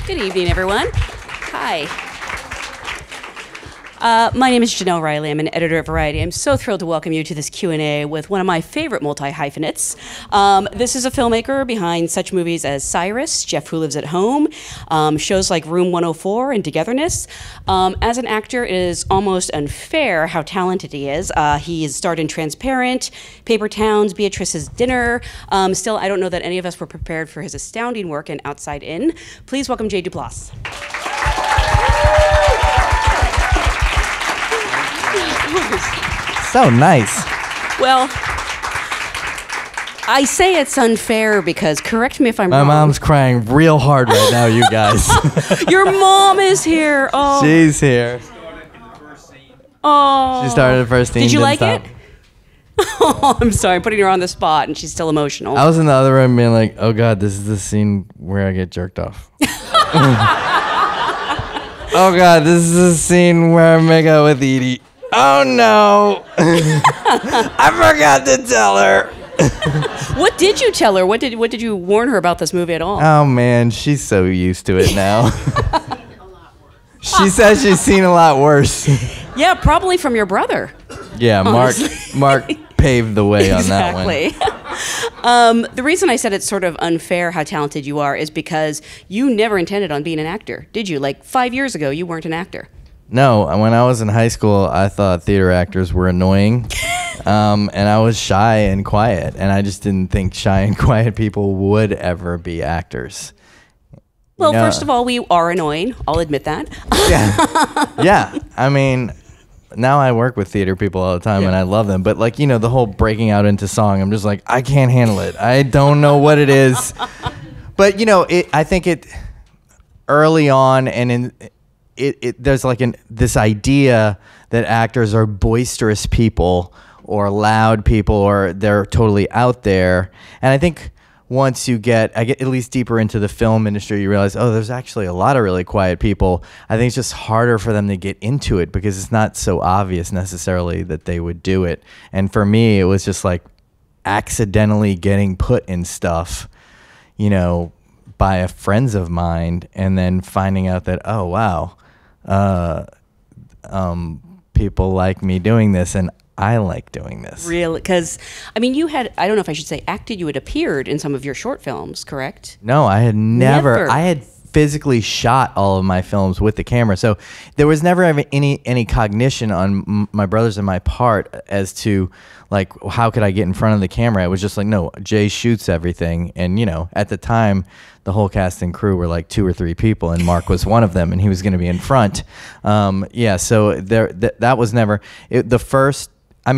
Good evening, everyone. Hi. My name is Jenelle Riley. I'm an editor at Variety. I'm so thrilled to welcome you to this Q&A with one of my favorite multi-hyphenates. This is a filmmaker behind such movies as Cyrus, Jeff Who Lives at Home, shows like Room 104 and Togetherness. As an actor, it is almost unfair how talented he is. He has starred in Transparent, Paper Towns, Beatrice's Dinner. Still, I don't know that any of us were prepared for his astounding work in Outside In. Please welcome Jay Duplass. So nice. Well, I say it's unfair because, correct me if I'm wrong. My mom's crying real hard right now, you guys. Your mom is here. Oh. She's here. Oh. She started the first scene. Did you like stop. it? Oh, I'm sorry. I'm putting her on the spot and she's still emotional. I was in the other room being like, oh God, this is the scene where I get jerked off. Oh God, this is the scene where I make out with Edie. Oh no! I forgot to tell her. What did you tell her? What did you warn her about this movie at all? Oh man, she's so used to it now. She says she's seen a lot worse. Yeah, probably from your brother. Yeah, Mark paved the way on that one. Exactly. The reason I said it's sort of unfair how talented you are is because you never intended on being an actor, did you? Like 5 years ago, you weren't an actor. No, when I was in high school, I thought theater actors were annoying, and I was shy and quiet, and I just didn't think shy and quiet people would ever be actors. Well, first of all, we are annoying. I'll admit that. Yeah. I mean, now I work with theater people all the time, and I love them. But, like, the whole breaking out into song, I'm just like, I can't handle it. I don't know what it is. But, I think it early on and there's like this idea that actors are boisterous people or loud people or they're totally out there. And I think once I get at least deeper into the film industry, you realize, oh, there's actually a lot of really quiet people. I think it's just harder for them to get into it because it's not so obvious necessarily that they would do it. And for me, it was just like accidentally getting put in stuff, by friends of mine and then finding out that, oh, wow, people like me doing this and I like doing this. Really? Because, you had, I don't know if I should say acted, you had appeared in some of your short films, correct? No, I had never. I had physically shot all of my films with the camera. So there was never any cognition on my brothers and my part as to, like, how could I get in front of the camera? It was just like, no, Jay shoots everything. And, at the time, the whole cast and crew were like 2 or 3 people, and Mark was one of them, and he was going to be in front. So that was never the first. I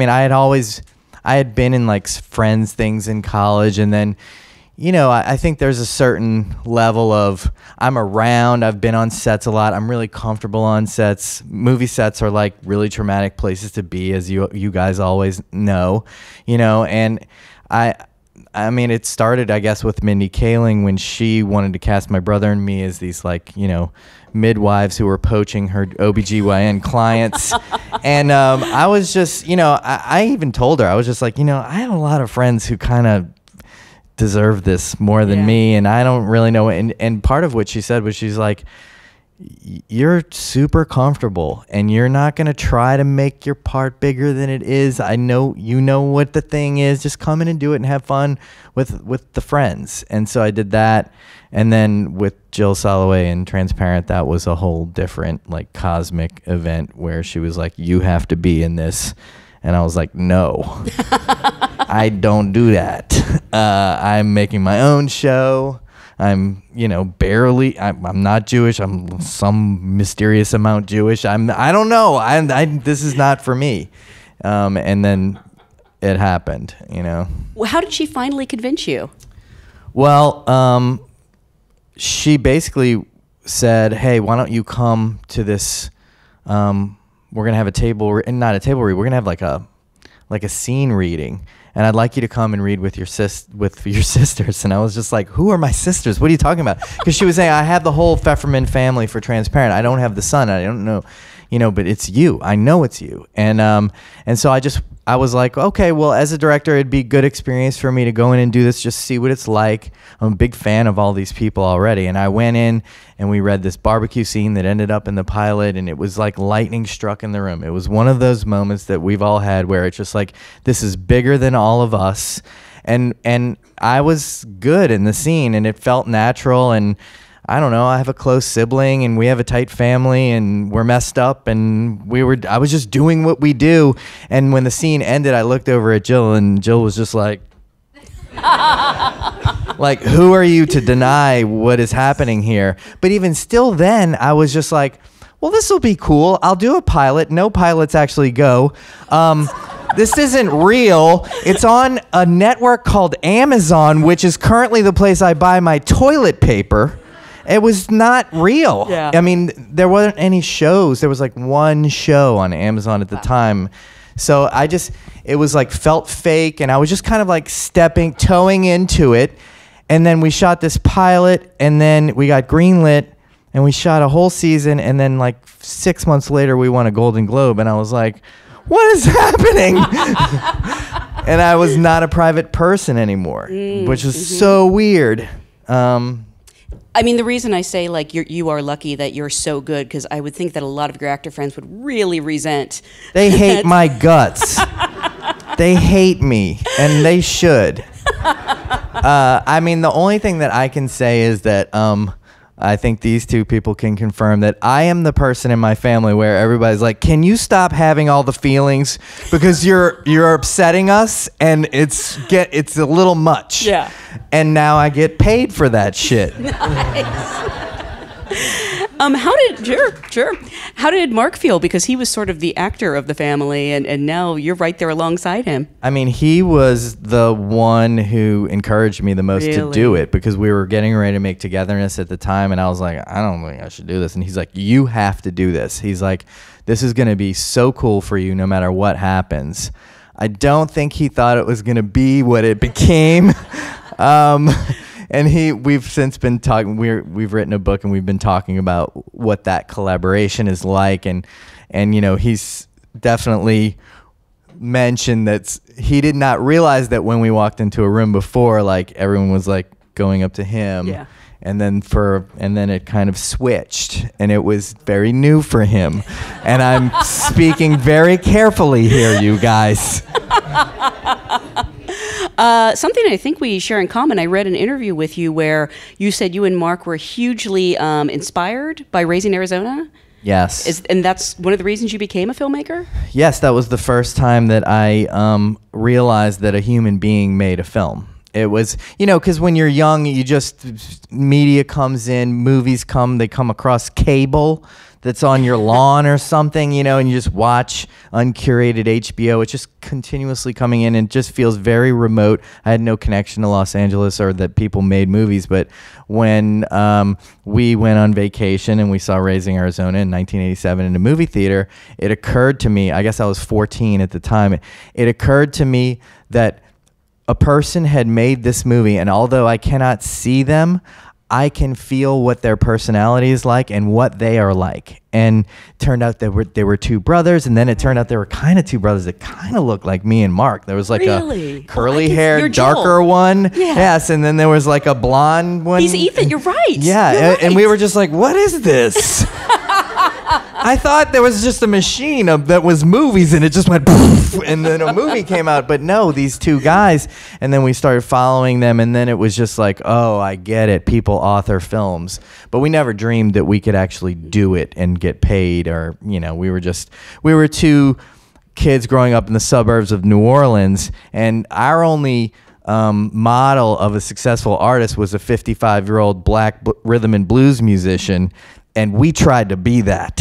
had been in like friends things in college, and then, I think there's a certain level of I'm around. I've been on sets a lot. I'm really comfortable on sets. Movie sets are like really traumatic places to be, as you guys always know, and it started, I guess, with Mindy Kaling when she wanted to cast my brother and me as these, like, midwives who were poaching her OBGYN clients. And I was just, I even told her, I was just like, I have a lot of friends who kind of deserve this more than me, and I don't really know. And part of what she said was, she's like, you're super comfortable and you're not going to try to make your part bigger than it is. I know what the thing is. Just come in and do it and have fun with the friends. And so I did that. And then with Jill Soloway and Transparent, that was a whole different, like, cosmic event where she was like, you have to be in this. And I was like, no, I don't do that. I'm making my own show. I'm, barely, I'm not Jewish. I'm some mysterious amount Jewish. I don't know. This is not for me. And then it happened, Well, how did she finally convince you? Well, she basically said, hey, why don't you come to this, we're going to have a table, not a table read, we're going to have like a scene reading. And I'd like you to come and read with your sisters. And I was just like, who are my sisters? What are you talking about? Because she was saying, I have the whole Pfefferman family for Transparent. I don't have the son. I don't know, but it's you. I know it's you. And so I just I was like, okay, well, as a director, it'd be a good experience for me to go in and do this, just see what it's like. I'm a big fan of all these people already. And I went in and we read this barbecue scene that ended up in the pilot, and it was like lightning struck in the room. It was one of those moments that we've all had where it's just like, this is bigger than all of us. And I was good in the scene, and it felt natural. And I don't know, I have a close sibling and we have a tight family and we're messed up, and I was just doing what we do. And when the scene ended, I looked over at Jill, and Jill was just like, like, who are you to deny what is happening here? But even still then, I was just like, well, this will be cool. I'll do a pilot. No pilots actually go. This isn't real. It's on a network called Amazon, which is currently the place I buy my toilet paper. It was not real. Yeah. I mean, there wasn't any shows. There was like one show on Amazon at the time. So it was like felt fake, and I was just kind of like toeing into it. And then we shot this pilot, and then we got greenlit, and we shot a whole season, and then like 6 months later we won a Golden Globe, and I was like, what is happening? And I was not a private person anymore, which was so weird. I mean, the reason I say, like, you are lucky that you're so good, because I would think that a lot of your actor friends would really resent. They hate my guts. They hate me, and they should. I mean, the only thing that I can say is that I think these two people can confirm that I am the person in my family where everybody's like, can you stop having all the feelings, because you're upsetting us, and it's a little much. Yeah. And now I get paid for that shit. Nice. How did Mark feel? Because he was sort of the actor of the family, and now you're right there alongside him. I mean, he was the one who encouraged me the most to do it, because we were getting ready to make Togetherness at the time, and I was like, I don't think I should do this. And he's like, you have to do this. He's like, this is going to be so cool for you no matter what happens. I don't think he thought it was going to be what it became. And we've since been talking. We've written a book, and we've been talking about what that collaboration is like. And you know, he's definitely mentioned that he did not realize that when we walked into a room before, like, everyone was like going up to him. Yeah. And then it kind of switched, and it was very new for him. And I'm speaking very carefully here, you guys. Something I think we share in common, I read an interview with you where you said you and Mark were hugely inspired by Raising Arizona. Yes. And that's one of the reasons you became a filmmaker? Yes, that was the first time that I realized that a human being made a film. It was, you know, because when you're young, media comes in, movies come, they come across cable that's on your lawn or something, you know, and you just watch uncurated HBO. It's just continuously coming in, and it just feels very remote. I had no connection to Los Angeles or that people made movies, but when we went on vacation and we saw Raising Arizona in 1987 in a movie theater, it occurred to me, I guess I was 14 at the time, it occurred to me that a person had made this movie, and although I cannot see them, I can feel what their personality is like and what they are like. And it turned out they were two brothers, and then it turned out they were kind of two brothers that kind of looked like me and Mark. There was like a curly-haired, darker one. Yeah. Yes, and then there was like a blonde one. He's Ethan, you're right. Yeah, you're right. And we were just like, what is this? I thought there was just a machine that was movies, and it just went poof, and then a movie came out. But no, these two guys, and then we started following them, and then it was just like, oh, I get it. People author films. But we never dreamed that we could actually do it and get paid, or, you know, we were two kids growing up in the suburbs of New Orleans, and our only model of a successful artist was a 55-year-old black rhythm and blues musician, and we tried to be that.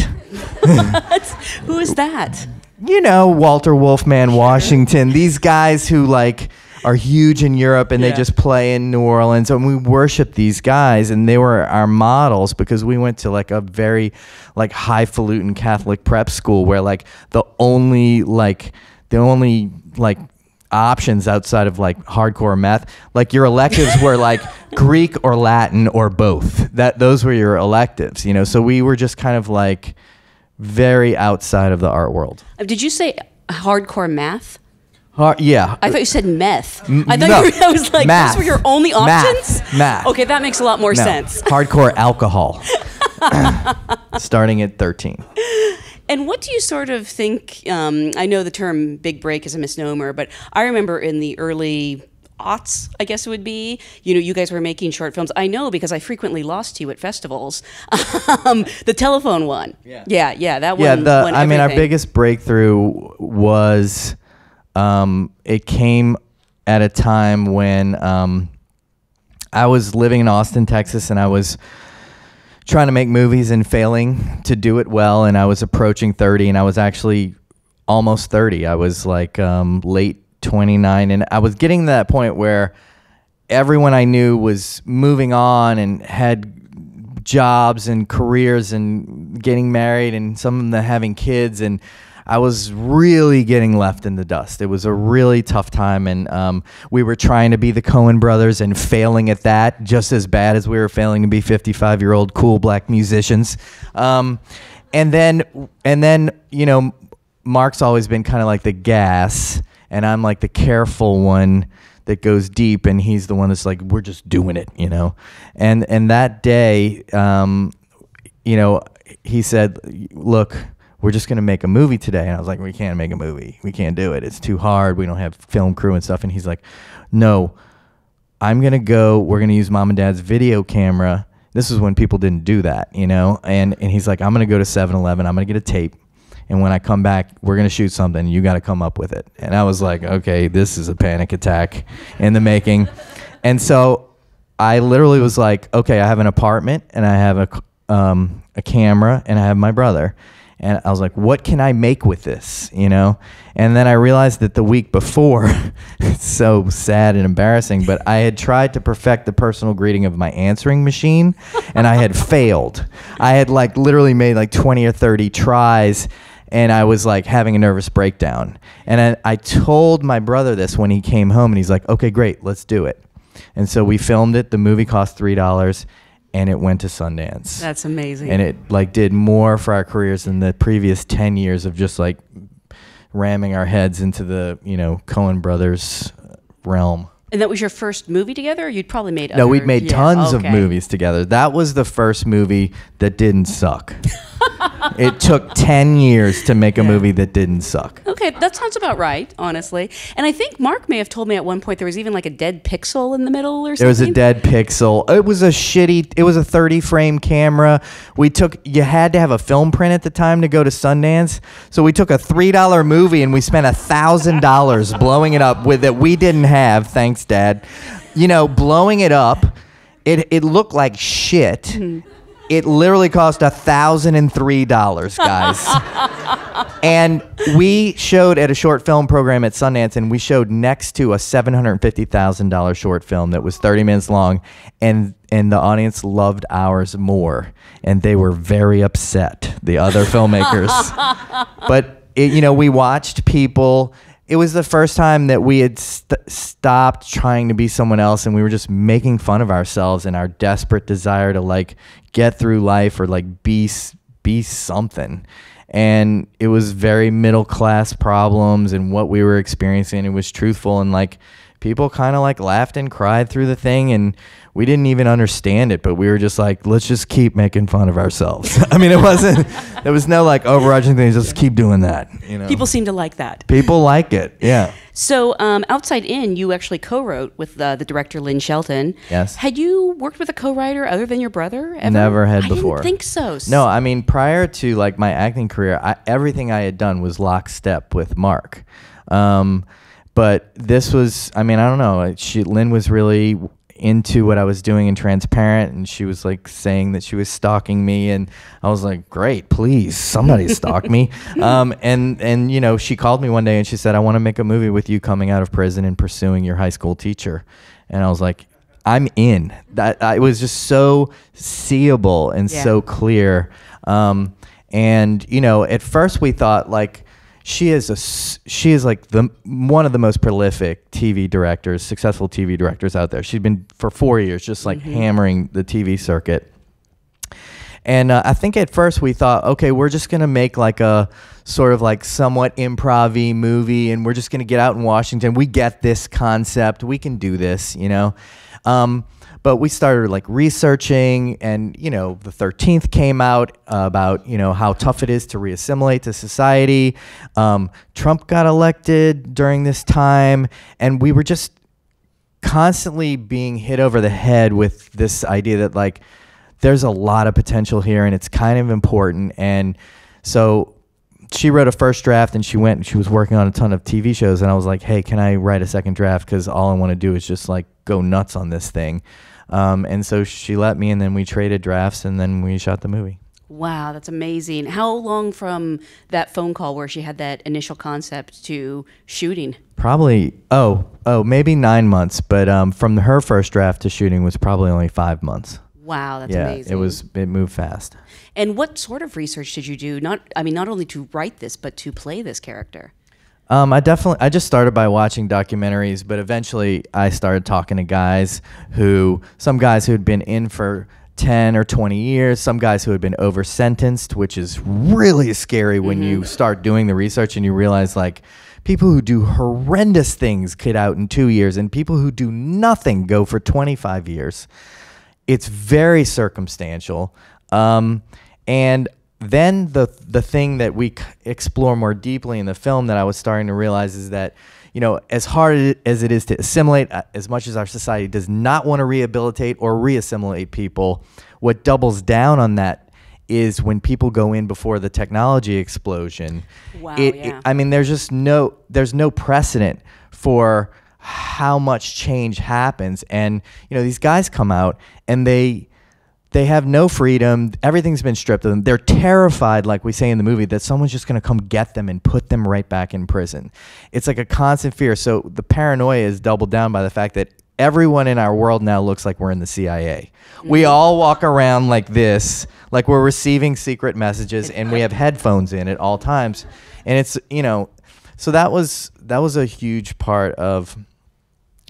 Who is that? You know, Walter Wolfman Washington. These guys who like are huge in Europe, and they just play in New Orleans, and we worship these guys, and they were our models because we went to like a very like highfalutin Catholic prep school where like the only options outside of like hardcore math, like your electives were like Greek or Latin or both. Those were your electives, you know. So we were just kind of like very outside of the art world. Did you say hardcore math? Yeah. I thought you said meth. I was like, math. those were your only options? Math. Okay, that makes a lot more sense. Hardcore alcohol. Starting at 13. And what do you sort of think, I know the term big break is a misnomer, but I remember in the early aughts, I guess it would be, you guys were making short films. I know because I frequently lost you at festivals. The telephone one. Yeah, that one. Yeah, our biggest breakthrough was, it came at a time when I was living in Austin, Texas, and I was trying to make movies and failing to do it well, and I was approaching 30, and I was actually almost 30. I was like late 29, and I was getting to that point where everyone I knew was moving on and had jobs and careers and getting married, and some of them having kids, and I was really getting left in the dust. It was a really tough time, and we were trying to be the Coen brothers and failing at that just as bad as we were failing to be 55-year-old cool black musicians. And then Mark's always been kind of like the gas, and I'm like the careful one that goes deep, and he's the one that's like, we're just doing it, And that day, he said, look, we're just going to make a movie today. And I was like, we can't make a movie. We can't do it. It's too hard. We don't have film crew and stuff. And he's like, no, we're going to use mom and dad's video camera. This is when people didn't do that, And he's like, I'm going to go to 7-Eleven. I'm going to get a tape. And when I come back, we're going to shoot something. You got to come up with it. And I was like, okay, this is a panic attack in the making. And so I literally was like, okay, I have an apartment and I have a camera and I have my brother. And I was like, what can I make with this, And then I realized that the week before, it's so sad and embarrassing, but I had tried to perfect the personal greeting of my answering machine, and I had failed. I had literally made 20 or 30 tries, and I was having a nervous breakdown. And I told my brother this when he came home, and he's like, okay, great, let's do it. And so we filmed it. The movie cost $3. And it went to Sundance. That's amazing. And it did more for our careers than the previous 10 years of just ramming our heads into the Coen brothers realm. And that was your first movie together? Or you'd probably made No, we'd made tons of movies together. That was the first movie that didn't suck. It took 10 years to make a movie that didn't suck. Okay, that sounds about right, honestly. And I think Mark may have told me at one point there was even a dead pixel in the middle or something. There was a dead pixel. It was a 30-frame camera. You had to have a film print at the time to go to Sundance. So we took a $3 movie and we spent $1,000 blowing it up that we didn't have, thanks, Dad. Blowing it up. It looked like shit. Mm-hmm. It literally cost $1,003, guys. And we showed at a short film program at Sundance, and we showed next to a $750,000 short film that was 30 minutes long, and the audience loved ours more, and they were very upset, the other filmmakers. But we watched people. It was the first time that we had stopped trying to be someone else, and we were just making fun of ourselves and our desperate desire to get through life or be something. And it was very middle class problems and what we were experiencing. It was truthful, and people kind of laughed and cried through the thing, and we didn't even understand it, but we were just let's just keep making fun of ourselves. I mean, there was no overarching things, just keep doing that. People seem to like that. People like it, yeah. So Outside In, you actually co-wrote with the director Lynne Shelton. Yes. Had you worked with a co-writer other than your brother ever? Never had before. I didn't think so. No, I mean, prior to my acting career, everything I had done was lockstep with Mark. But this was, I don't know, Lynne was really into what I was doing and transparent, and she was saying that she was stalking me, and I was like, great, please, somebody stalk me. And she called me one day and she said, I want to make a movie with you coming out of prison and pursuing your high school teacher. And I was like, I'm in. That it was just so seeable and so clear. And at first we thought she is one of the most prolific TV directors, successful TV directors out there. She's been for 4 years just hammering the TV circuit. And I think at first we thought, okay, we're just going to make like a sort of like somewhat improv-y movie, and we're just going to get out in Washington. We get this concept. We can do this, you know. But we started like researching, and, you know, the 13th came out about, you know, how tough it is to reassimilate to society. Trump got elected during this time, and we were just constantly being hit over the head with this idea that like there's a lot of potential here and it's kind of important. And so she wrote a first draft, and she went and she was working on a ton of TV shows, and I was like, hey, can I write a second draft, because all I want to do is just like go nuts on this thing. And so she let me, and then we traded drafts, and then we shot the movie. Wow, that's amazing. How long from that phone call where she had that initial concept to shooting? Probably, maybe 9 months, but from her first draft to shooting was probably only 5 months. Wow, that's amazing. It moved fast. And what sort of research did you do? Not only to write this, but to play this character. I just started by watching documentaries, but eventually I started talking to some guys who had been in for 10 or 20 years, some guys who had been over sentenced, which is really scary when you start doing the research and you realize like people who do horrendous things get out in 2 years, and people who do nothing go for 25 years. It's very circumstantial. And then the thing that we explore more deeply in the film that I was starting to realize is that, you know, as hard as it is to assimilate, as much as our society does not want to rehabilitate or reassimilate people, what doubles down on that is when people go in before the technology explosion. Wow, I mean, there's no precedent for how much change happens. And, you know, these guys come out and they have no freedom. Everything's been stripped of them. They're terrified, like we say in the movie, that someone's just going to come get them and put them right back in prison. It's like a constant fear. So the paranoia is doubled down by the fact that everyone in our world now looks like we're in the CIA. We all walk around like this, like we're receiving secret messages, and we have headphones in at all times. And it's, you know, so that was a huge part of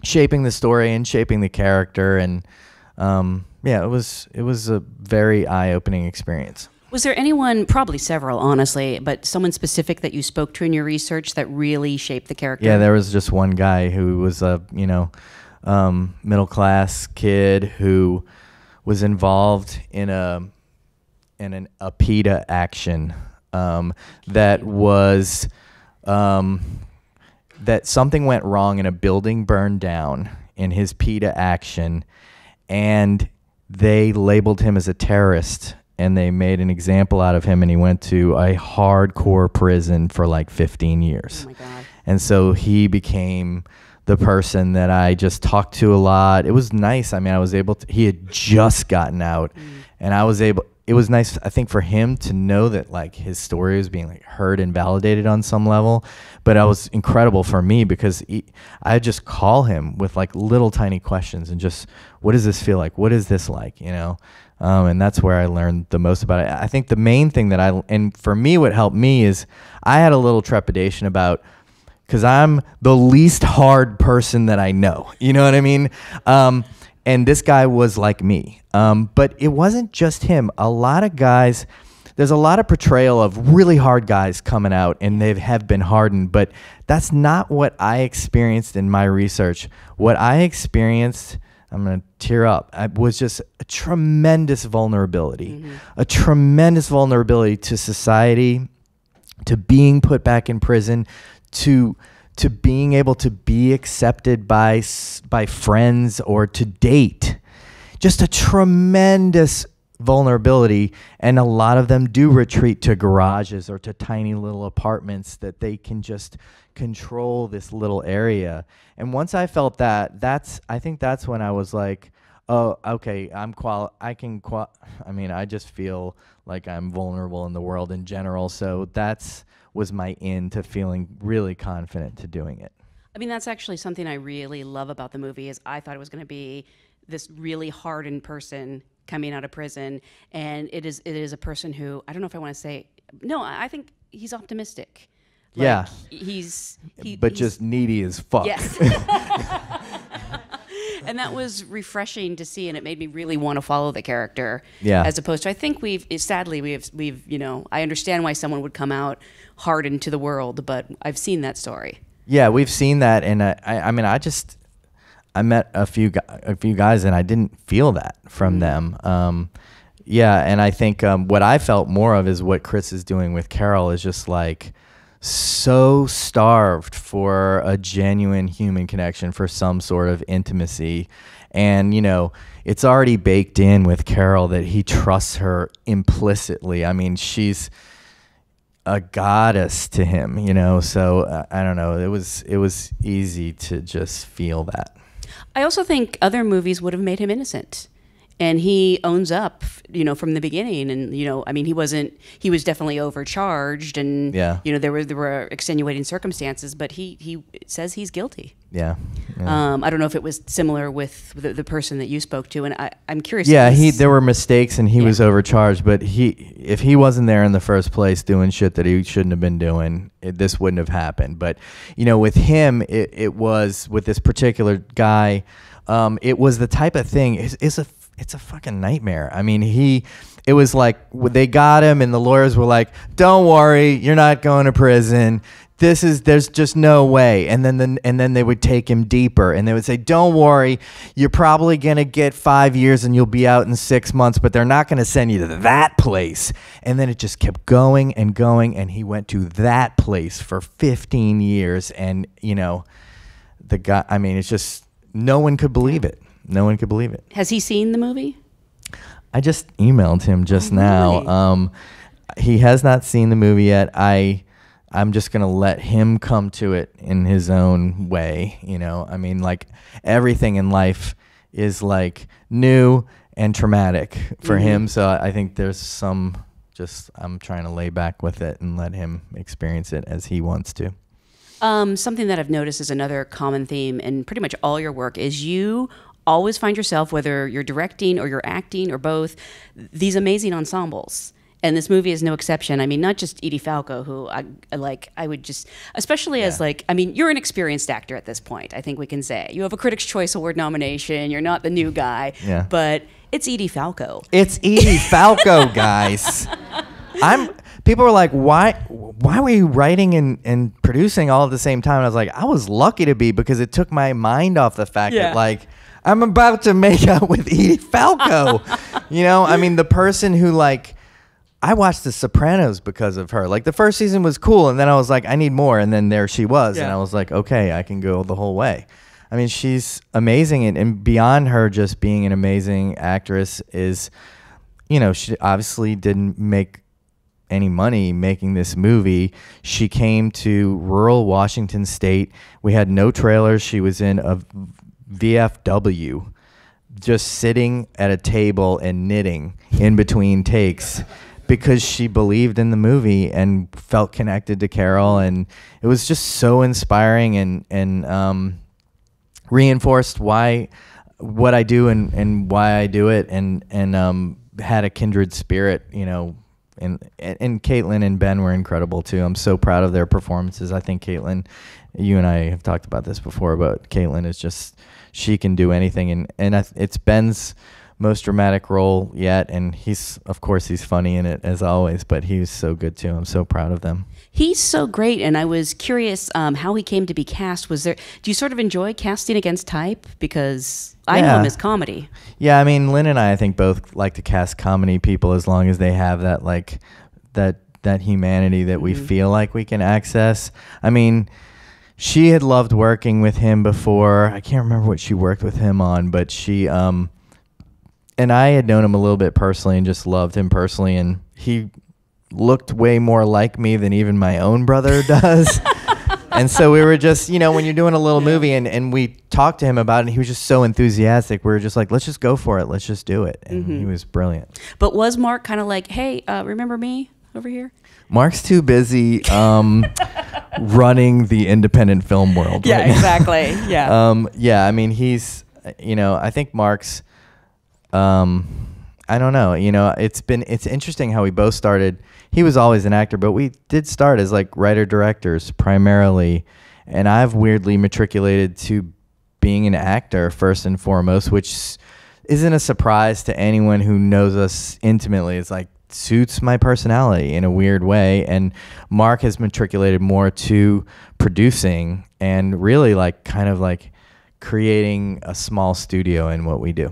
shaping the story and shaping the character. And yeah, it was a very eye-opening experience. Was there anyone, probably several, honestly, but someone specific that you spoke to in your research that really shaped the character? Yeah, there was just one guy who was a, you know, middle-class kid who was involved in an PETA action that was that something went wrong and a building burned down in his PETA action, and they labeled him as a terrorist, and they made an example out of him, and he went to a hardcore prison for like 15 years. Oh my God. And so he became the person that I just talked to a lot. It was nice. I mean, I was able to, he had just gotten out, and it was nice, I think, for him to know that like his story was being like heard and validated on some level. But it was incredible for me because I just call him with like little tiny questions and just, what does this feel like? What is this like? You know? And that's where I learned the most about it. I think the main thing and for me, what helped me is I had a little trepidation about, because I'm the least hard person that I know. You know what I mean? And this guy was like me. But it wasn't just him. A lot of guys, there's a lot of portrayal of really hard guys coming out, and they have been hardened. But that's not what I experienced in my research. What I experienced, I'm going to tear up, was just a tremendous vulnerability. A tremendous vulnerability to society, to being put back in prison, to being able to be accepted by friends or to date. Just a tremendous vulnerability, and a lot of them do retreat to garages or to tiny little apartments that they can just control this little area. And once I felt that, I think that's when I was like, oh, okay, I mean, I just feel like I'm vulnerable in the world in general, so was my in to feeling really confident to doing it. I mean, that's actually something I really love about the movie is I thought it was going to be this really hardened person coming out of prison, and it is a person who, I don't know if I want to say, no, I think he's optimistic. Like, yeah. He's just needy as fuck. Yes. And that was refreshing to see, and it made me really want to follow the character. Yeah. As opposed to, I think sadly we've I understand why someone would come out hardened to the world, but I've seen that story. Yeah, we've seen that, and I mean, I met a few guys, and I didn't feel that from them. Yeah, and I think what I felt more of is what Chris is doing with Carol is just like so starved for a genuine human connection, for some sort of intimacy. And, it's already baked in with Carol that he trusts her implicitly. I mean, she's a goddess to him, so I don't know. It was easy to just feel that. I also think other movies would have made him innocent. And he owns up, from the beginning. And, I mean, he was definitely overcharged, and, there were extenuating circumstances, but he says he's guilty. Yeah. I don't know if it was similar with the person that you spoke to, and I'm curious. Yeah, there were mistakes, and he was overcharged, but if he wasn't there in the first place doing shit that he shouldn't have been doing, this wouldn't have happened. But, with him, it was, with this particular guy, it was the type of thing, it's a fucking nightmare. I mean, it was like they got him and the lawyers were like, don't worry, you're not going to prison. There's just no way. And then they would take him deeper and they would say, don't worry, you're probably going to get 5 years and you'll be out in 6 months, but they're not going to send you to that place. And then it just kept going and going. And he went to that place for 15 years. And, the guy, I mean, it's just, no one could believe it. No one could believe it. Has he seen the movie? I just emailed him just now. Really? He has not seen the movie yet. I'm just going to let him come to it in his own way. I mean, like everything in life is like new and traumatic for him. So I think there's I'm trying to lay back with it and let him experience it as he wants to. Something that I've noticed is another common theme in pretty much all your work is you always find yourself, whether you're directing or you're acting or both, these amazing ensembles. And this movie is no exception. I mean, not just Edie Falco, who I would just, especially as you're an experienced actor at this point, I think we can say. You have a Critics' Choice Award nomination. You're not the new guy. Yeah. But it's Edie Falco. It's Edie Falco, guys. People were like, why were you writing and producing all at the same time? And I was like, I was lucky to be, because it took my mind off the fact that, like, I'm about to make out with Edie Falco. I mean, the person who, like, I watched The Sopranos because of her. Like, the first season was cool, and then I was like, I need more, and then there she was, and I was like, okay, I can go the whole way. I mean, she's amazing, and beyond her just being an amazing actress is, she obviously didn't make any money making this movie. She came to rural Washington State. We had no trailers. She was in a VFW, just sitting at a table and knitting in between takes because she believed in the movie and felt connected to Carol, and it was just so inspiring and reinforced what I do and why I do it, and had a kindred spirit, and Kaitlyn and Ben were incredible too. I'm so proud of their performances. I think Kaitlyn, you and I have talked about this before, but Kaitlyn is just, she can do anything, and it's Ben's most dramatic role yet, and he's funny in it as always, but he was so good too. I'm so proud of them. He's so great, and I was curious how he came to be cast. Do you sort of enjoy casting against type? Because I know him as comedy. Yeah, I mean, Lynne and I think both like to cast comedy people as long as they have that, like, that humanity that we feel like we can access. I mean, she had loved working with him before. I can't remember what she worked with him on, but she and I had known him a little bit personally and just loved him personally, and he looked way more like me than even my own brother does. And so we were just, when you're doing a little movie and we talked to him about it, and he was just so enthusiastic. We were just like, let's just go for it. Let's just do it. And he was brilliant. But was Mark kind of like, hey, remember me over here? Mark's too busy running the independent film world. Yeah, right exactly. Yeah. I mean, he's, I think Mark's, I don't know, it's interesting how we both started. He was always an actor, but we did start as like writer-directors primarily, and I've weirdly matriculated to being an actor first and foremost, which isn't a surprise to anyone who knows us intimately. It's like suits my personality in a weird way. And Mark has matriculated more to producing and really like kind of like creating a small studio in what we do.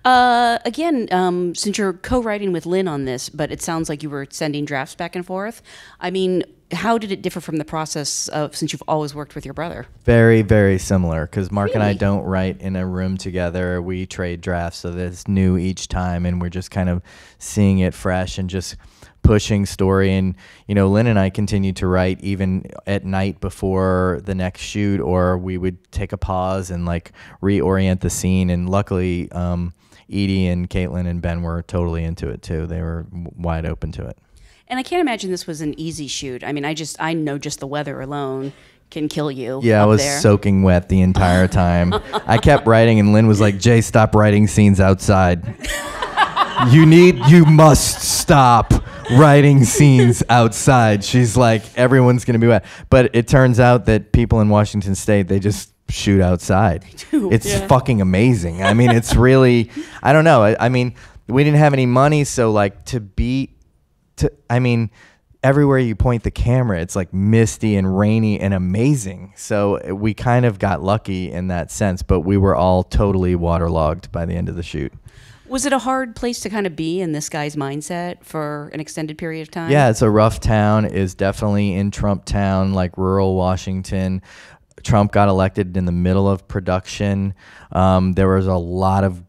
Again, since you're co-writing with Lynne on this, but it sounds like you were sending drafts back and forth. I mean, how did it differ from the process of, since you've always worked with your brother? Very, very similar, because Mark and I don't write in a room together. We trade drafts, so that's new each time, and we're just kind of seeing it fresh and just pushing story. And, you know, Lynne and I continue to write even at night before the next shoot, or we would take a pause and like reorient the scene. And luckily, Edie and Kaitlyn and Ben were totally into it too. They were wide open to it. And I can't imagine this was an easy shoot. I mean, I know just the weather alone can kill you. Yeah, I was soaking wet the entire time. I kept writing, and Lynne was like, "Jay, stop writing scenes outside. You must stop writing scenes outside." She's like, everyone's going to be wet. But it turns out that people in Washington State, they just shoot outside. It's fucking amazing. I mean, it's really, I don't know. I mean, we didn't have any money, so like I mean, everywhere you point the camera, it's like misty and rainy and amazing. So we kind of got lucky in that sense, but we were all totally waterlogged by the end of the shoot. Was it a hard place to kind of be in this guy's mindset for an extended period of time? Yeah, it's a rough town. It's definitely in Trump town, like rural Washington. Trump got elected in the middle of production. There was a lot of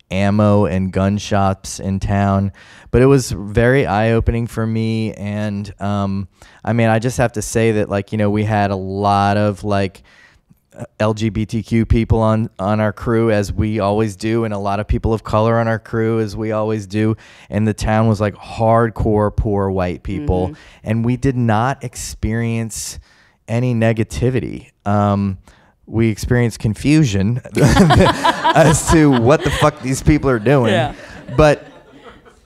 ammo and gun shops in town, but it was very eye-opening for me. And I mean, I just have to say that, like, you know, we had a lot of like LGBTQ people on our crew, as we always do, and a lot of people of color on our crew, as we always do. And the town was like hardcore poor white people, and we did not experience any negativity. We experienced confusion as to what the fuck these people are doing. Yeah. But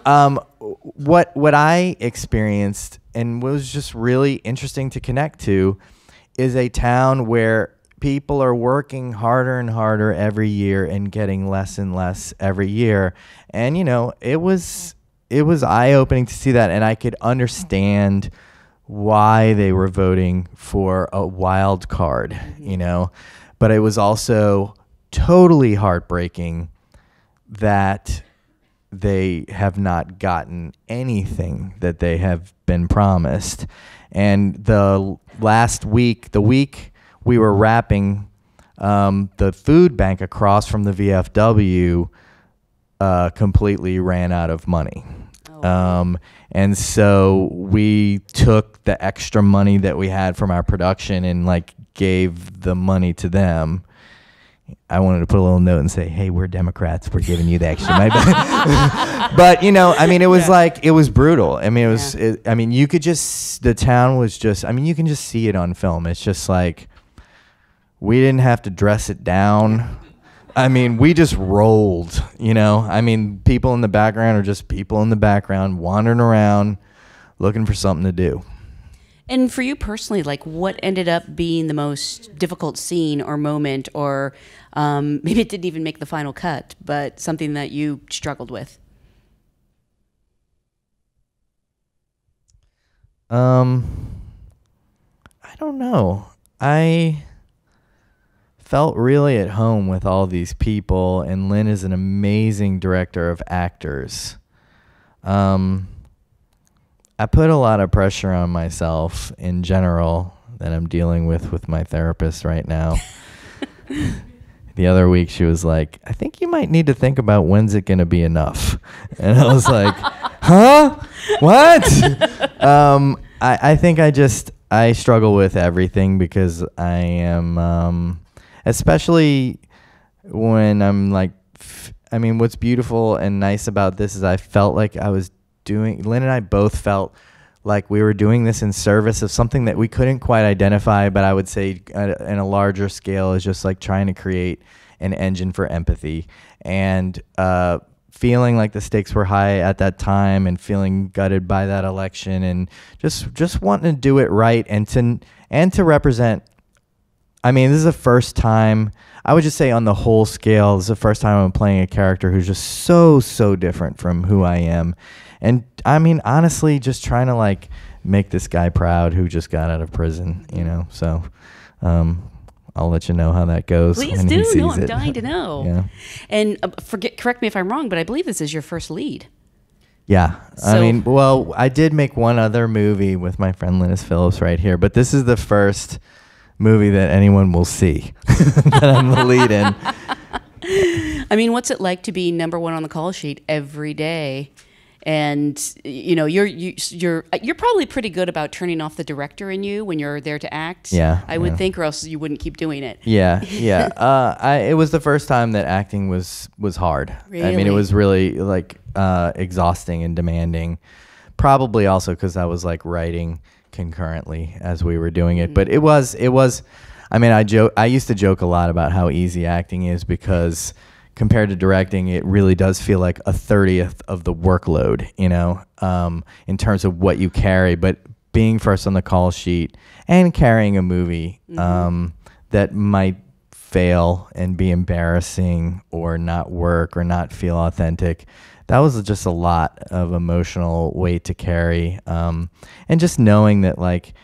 what I experienced, and was just really interesting to connect to, is a town where people are working harder and harder every year and getting less and less every year. And, you know, it was eye-opening to see that, and I could understand why they were voting for a wild card, you know. But it was also totally heartbreaking that they have not gotten anything that they have been promised. And the last week, the week we were wrapping, the food bank across from the VFW completely ran out of money. And so we took the extra money that we had from our production and like gave the money to them. I wanted to put a little note and say, "Hey, we're Democrats. We're giving you the extra money." But you know, I mean, it was like, it was brutal. I mean, it was. I mean, you could just, the town was just. I mean, you can just see it on film. It's just like, we didn't have to dress it down. I mean, we just rolled, you know? I mean, people in the background are just people in the background wandering around looking for something to do. And for you personally, like, what ended up being the most difficult scene or moment, or maybe it didn't even make the final cut, but something that you struggled with? I don't know. I felt really at home with all these people, and Lynne is an amazing director of actors. I put a lot of pressure on myself in general that I'm dealing with my therapist right now. The other week she was like, "I think you might need to think about when's it going to be enough." And I was like, "Huh? What?" I think I struggle with everything, because I am... especially when I'm like, I mean, what's beautiful and nice about this is I felt like I was doing, Lynne and I both felt like we were doing this in service of something that we couldn't quite identify, but I would say in a larger scale is just like trying to create an engine for empathy, and feeling like the stakes were high at that time, and feeling gutted by that election, and just wanting to do it right, and to represent I mean, this is the first time, I would just say on the whole scale, this is the first time I'm playing a character who's just so different from who I am. And I mean, honestly, just trying to like make this guy proud who just got out of prison, you know? So I'll let you know how that goes. Please when do. He sees No, I'm it. dying to know. Yeah. And correct me if I'm wrong, but I believe this is your first lead. Yeah. So, I mean, well, I did make one other movie with my friend Lynne Phillips right here, but this is the first movie that anyone will see that I'm the lead in. I mean, what's it like to be number one on the call sheet every day? And you know, you're probably pretty good about turning off the director in you when you're there to act. Yeah, I would think, or else you wouldn't keep doing it. Yeah. It was the first time that acting was hard. Really? I mean, it was really like exhausting and demanding. Probably also because I was like writing concurrently as we were doing it. But it was. I mean, I used to joke a lot about how easy acting is because compared to directing, it really does feel like a 30th of the workload, you know, in terms of what you carry. But being first on the call sheet and carrying a movie that might fail and be embarrassing or not work or not feel authentic, that was just a lot of emotional weight to carry. And just knowing that like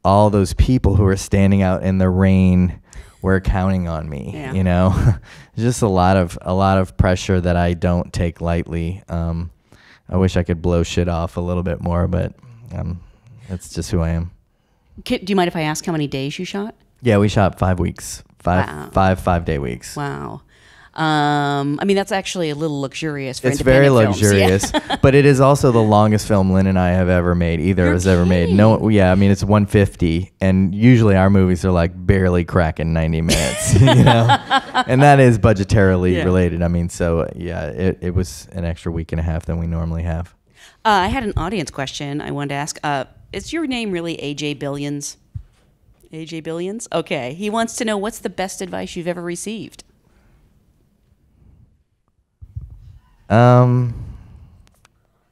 all those people who are standing out in the rain were counting on me, you know, just a lot of pressure that I don't take lightly. I wish I could blow shit off a little bit more, but that's just who I am. Do you mind if I ask how many days you shot? Yeah, we shot 5 weeks, Wow. 5-day weeks. Wow. I mean, that's actually a little luxurious for It's very independent films. luxurious, but it is also the longest film Lynne and I have ever made. Either has ever made. No, yeah, I mean it's 150, and usually our movies are like barely cracking 90 minutes, you know, and that is budgetarily related. I mean, so yeah, it was an extra week and a half than we normally have. I had an audience question I wanted to ask. Is your name really AJ Billions? AJ Billions? Okay. He wants to know what's the best advice you've ever received.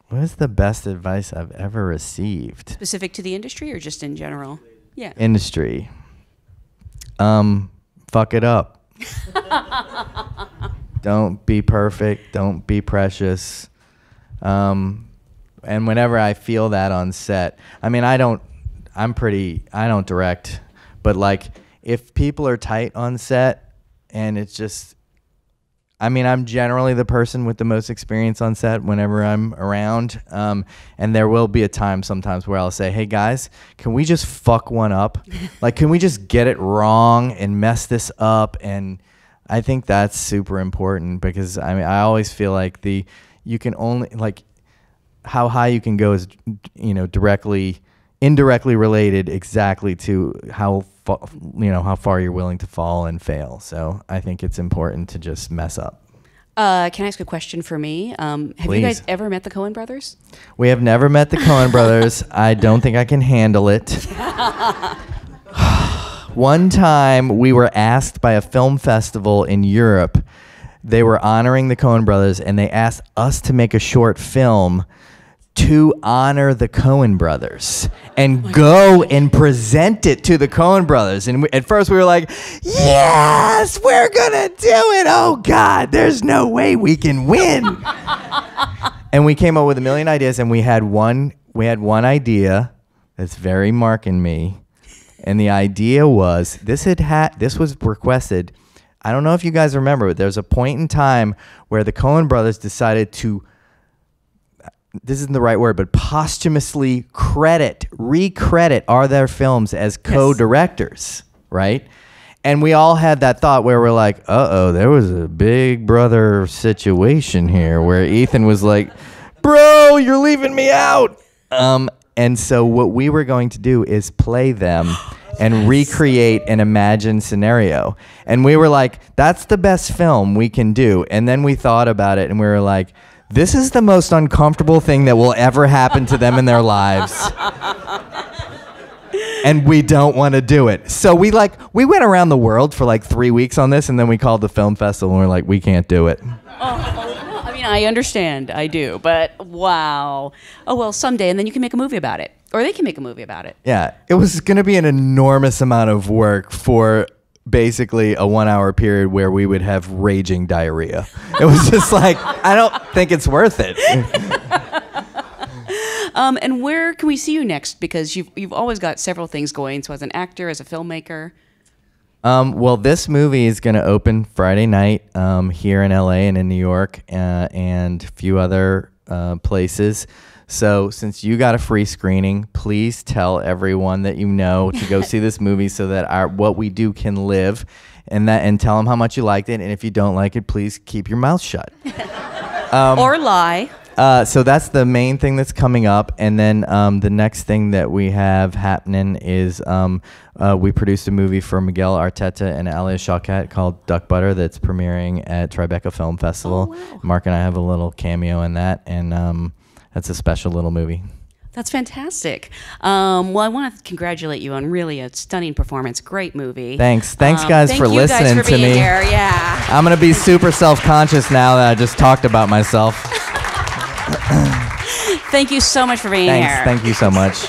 What is the best advice I've ever received? Specific to the industry or just in general? Yeah. Industry. Fuck it up. Don't be perfect. Don't be precious. And whenever I feel that on set, I mean, I don't direct, but like if people are tight on set and it's just, I mean, I'm generally the person with the most experience on set whenever I'm around. And there will be a time sometimes where I'll say, hey guys, can we just fuck one up? Like, can we just get it wrong and mess this up? And I think that's super important because I mean, I always feel like you can only like how high you can go is, you know, indirectly related exactly to how far you're willing to fall and fail. So I think it's important to just mess up. Can I ask a question for me? Have Please. You guys ever met the Coen brothers? We have never met the Coen brothers. I don't think I can handle it. One time we were asked by a film festival in Europe. They were honoring the Coen brothers and they asked us to make a short film to honor the Coen brothers and go and present it to the Coen brothers. And at first we were like, yes, we're gonna do it. Oh God, there's no way we can win. And we came up with a million ideas and we had one idea that's very Mark and me. And the idea was, this was requested. I don't know if you guys remember, but there's a point in time where the Coen brothers decided to, this isn't the right word, but posthumously recredit their films as co-directors, right? And we all had that thought where we're like, uh-oh, there was a big brother situation here where Ethan was like, bro, you're leaving me out. And so what we were going to do is play them and recreate an imagined scenario. And we were like, that's the best film we can do. And then we thought about it and we were like, this is the most uncomfortable thing that will ever happen to them in their lives. And we don't want to do it. So we went around the world for like 3 weeks on this, and then we called the film festival and we're like, we can't do it. I mean, I understand. I do. But wow. Oh, well, someday, and then you can make a movie about it. Or they can make a movie about it. Yeah. It was going to be an enormous amount of work for basically a 1 hour period where we would have raging diarrhea. It was just like, I don't think it's worth it. And where can we see you next? Because you've always got several things going. So as an actor, as a filmmaker. Well, this movie is going to open Friday night here in LA and in New York and a few other places. So since you got a free screening, please tell everyone that you know to go see this movie so that what we do can live, and tell them how much you liked it. And if you don't like it, please keep your mouth shut. Or lie. So that's the main thing that's coming up. And then the next thing that we have happening is we produced a movie for Miguel Arteta and Alia Shawkat called Duck Butter that's premiering at Tribeca Film Festival. Oh, wow. Mark and I have a little cameo in that, and that's a special little movie. That's fantastic. Well, I want to congratulate you on really a stunning performance. Great movie. Thanks guys for listening guys for to being me. Here. Yeah. I'm going to be super self-conscious now that I just talked about myself. Thank you so much for being here. Thank you so much.